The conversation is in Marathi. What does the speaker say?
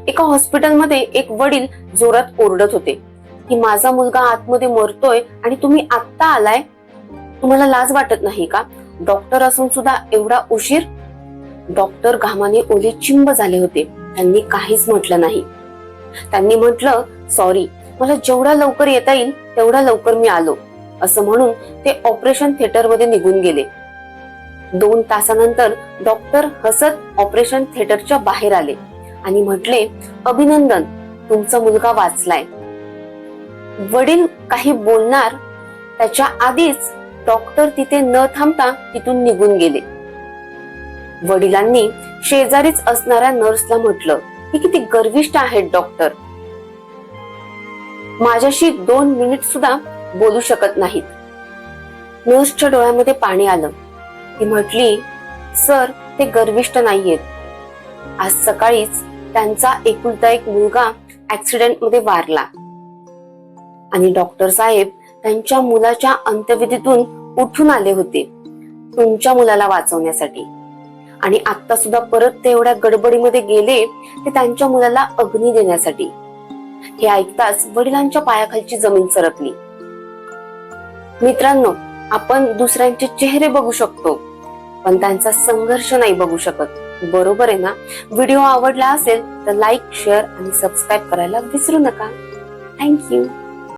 एका हॉस्पिटलमध्ये एक वडील जोरात ओरडत होते की माझा मुलगा आतमध्ये मरतोय आणि तुम्ही आत्ता आलाय, तुम्हाला लाज वाटत नाही का? डॉक्टर असून सुद्धा एवढा उशीर? डॉक्टर घामाने ओले चिंब झाले होते. त्यांनी काहीच म्हटलं नाही. त्यांनी म्हटलं, सॉरी, मला जेवढा लवकर येता येईल तेवढा लवकर मी आलो, असं म्हणून ते ऑपरेशन थिएटर मध्ये निघून गेले. 2 तासानंतर डॉक्टर हसत ऑपरेशन थिएटरच्या बाहेर आले आणि म्हटले, अभिनंदन, तुमचा मुलगा वाचलाय. वडील काही बोलणार त्याच्या आधीच डॉक्टर तिथे न थांबता तिथून निघून गेले. वडिलांनी शेजारीच असणाऱ्या नर्सला म्हटलं, ही किती गर्विष्ठ आहेत डॉक्टर, माझ्याशी 2 मिनिट सुद्धा बोलू शकत नाहीत. नर्सच्या डोळ्यामध्ये पाणी आलं. ती म्हटली, सर, ते गर्विष्ठ नाहीयेत. आज सकाळीच त्यांचा एकुलता एक मुलगा ऍक्सिडेंट मध्ये वारला आणि डॉक्टर साहेब त्यांच्या मुलाच्या अंत्यविधीतून उठून आले होते तुमच्या मुलाला वाचवण्यासाठी. आणि आता सुद्धा परत ते एवढ्या गडबडीमध्ये गेले ते त्यांच्या मुलाला अग्नी देण्यासाठी. हे ऐकताच वडिलांच्या पायाखालची जमीन सरकली. मित्रांनो, आपण दुसऱ्यांचे चेहरे बघू शकतो पण त्यांचा संघर्ष नाही बघू शकत, बरोबर आहे ना? व्हिडिओ आवडला असेल तर लाईक, शेअर आणि सबस्क्राईब करायला विसरू नका. थँक्यू.